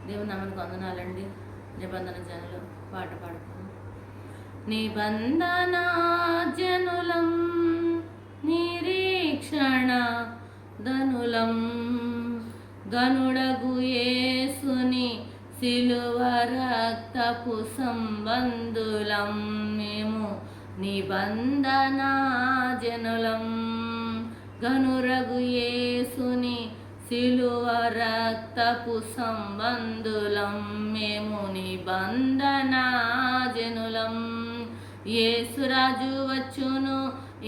దేవుని నామానికి వందనాలండి. నిబంధన జనులు పాట పాడుకున్నాం. నిబంధన జనులం నిరీక్షణ ధనులం గనుడగు యేసుని సిలువ రక్తపు సంబంధులం మేము నిబంధన జనులం గనురగు యేసుని సిలువ రక్తపు సంబంధులం మేము నిబంధన జనులం. యేసురాజు వచ్చును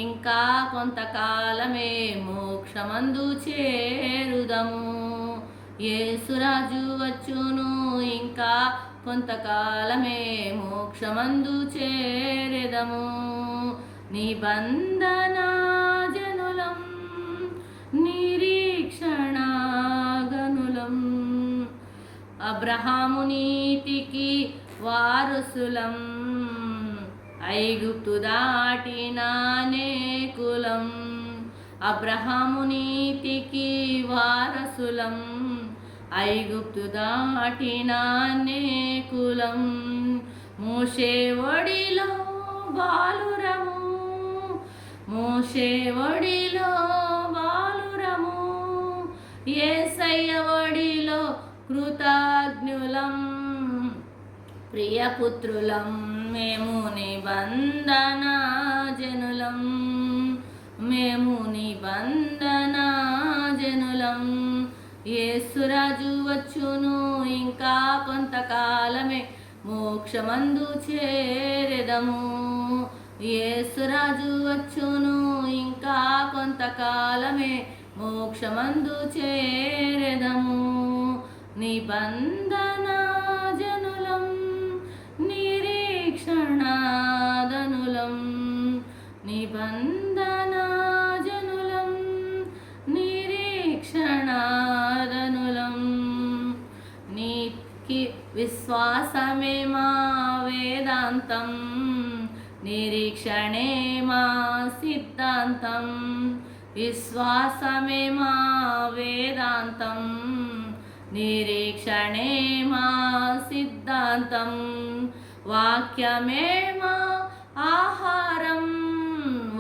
ఇంకా కొంతకాలమే మోక్షమందు చేరుదము. యేసురాజు వచ్చును ఇంకా కొంతకాలమే మోక్షమందు చేరెదము. నిబంధన జనులం నిరీక్షణ గనులం అబ్రహాము నీతికి వారసులం ఐగుప్తు దాటిన కులం. అబ్రహాము నీతికి వారసులం ఐగుప్తు దాటిన కులం. మోషే ఒడిలో బాలురము మోషే ఒడిలో బాలురము యేసయ్య ఒడిలో కృతజ్ఞులం. ప్రియపుత్రులం మేము నిబంధన జనులం మేము నిబంధన జనులం. యేసురాజు వచ్చును ఇంకా కొంతకాలమే మోక్షమందు చేరెదము. యేసురాజు వచ్చును ఇంకా కొంతకాలమే మోక్షమందు చేరెదము. నిబంధన జనులం నిరీక్షణ ధనులం నిబంధన జనులం నిరీక్షణ ధనులం. నీకి విశ్వాసమే మా వేదాంతం నిరీక్షణే మా సిద్ధాంతం. విశ్వాసమే మా వేదాంతం నిరీక్షణే మా సిద్ధాంతం. వాక్యమే మా ఆహారం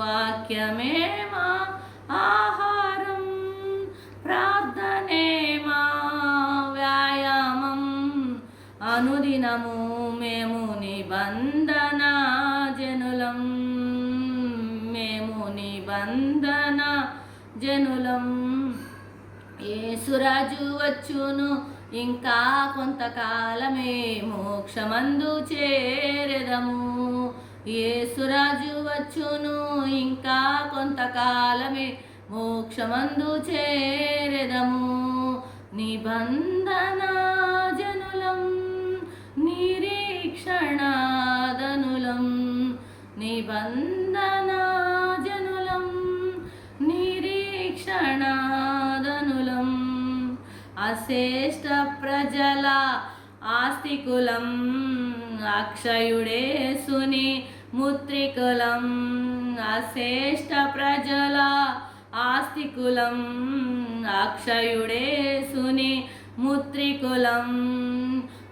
వాక్యమే మా ఆహారం. ప్రార్థనే మా వ్యాయామం అనుదినము మేము నిబంధన జనులం మేము నిబంధన జనులం. యేసురాజు వచ్చును ఇంకా కొంతకాలమే మోక్షమందు చేరెదము. యేసురాజు వచ్చును ఇంకా కొంతకాలమే మోక్షమందు చేరెదము. నిబంధన జనులం నిరీక్షణ ధనులం నిబంధన జనులం నిరీక్షణ ధనులం. అశేష్ట ప్రజల ఆస్తికులం అక్షయుడేసుని ముత్రికులం. అశేష్ట ప్రజల ఆస్తికులం అక్షయుడేసుని ముత్రికులం.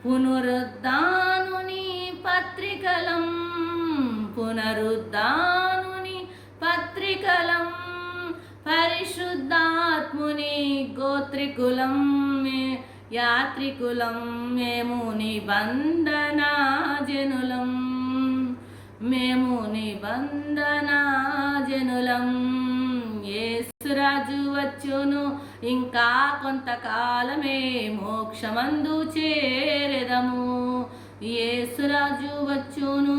పునరుద్ధానుని పత్రికలం పునరుద్ధానుని పత్రికలం. పరిశుద్ధాత్ముని గోత్రికులం యాత్రికులం మేము నిబంధన జనులం మేము నిబంధన జనులం. యేసురాజు వచ్చును ఇంకా కొంతకాలమే మోక్షమందు చేరెదము. యేసురాజు వచ్చును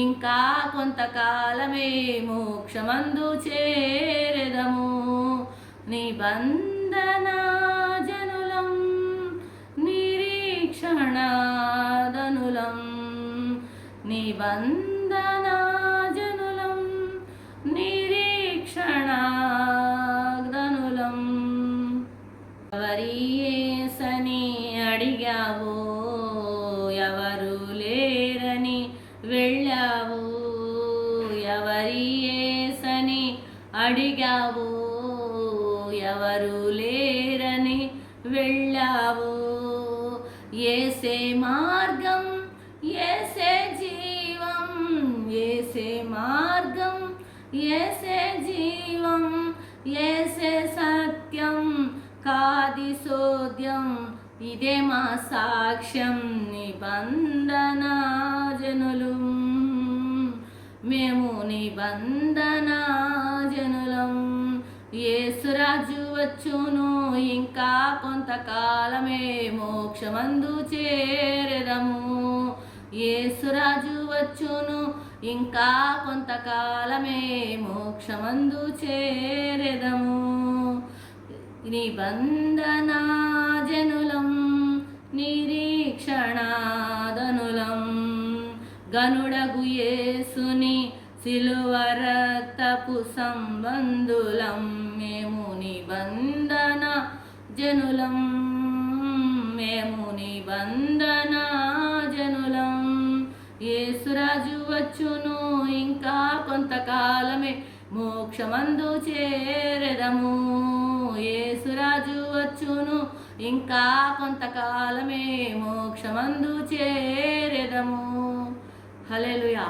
ఇంకా కొంతకాలమే మోక్షమందు చేరెదము. నిబంధన జనులం నిరీక్షణ ధనులం నిబంధన జనులం నిరీక్షణ ధనులం. ఎవరి యేసని అడిగావో ఎవరు లేరని వెళ్ళావు. ఎవరి యేసని అడిగావు ఎవరు లేరని వెళ్ళావు. చేశావు. యేసే మార్గం, యేసే జీవం, యేసే మార్గం, యేసే జీవం, యేసే సత్యం కాది సోద్యం, ఇదే మా సాక్ష్యం నిబంధన జనులు, మేము నిబంధన జనులం. యేసురాజు వచ్చును ఇంకా కొంతకాలమే మోక్షమందు చేరెదము. యేసురాజు వచ్చును ఇంకా కొంతకాలమే మోక్షమందు చేరెదము. నిబంధన జనులం, నిరీక్షణాదనులం, గనుడగు యేసుని సిలువ రక్తపు సంబంధులం, మేము నిబంధన జనులం, మేము నిబంధన జనులం. యేసురాజు వచ్చును ఇంకా కొంతకాలమే మోక్షమందు చేరెదము. యేసురాజు వచ్చును ఇంకా కొంతకాలమే మోక్షమందు చేరెదము. హల్లెలూయా.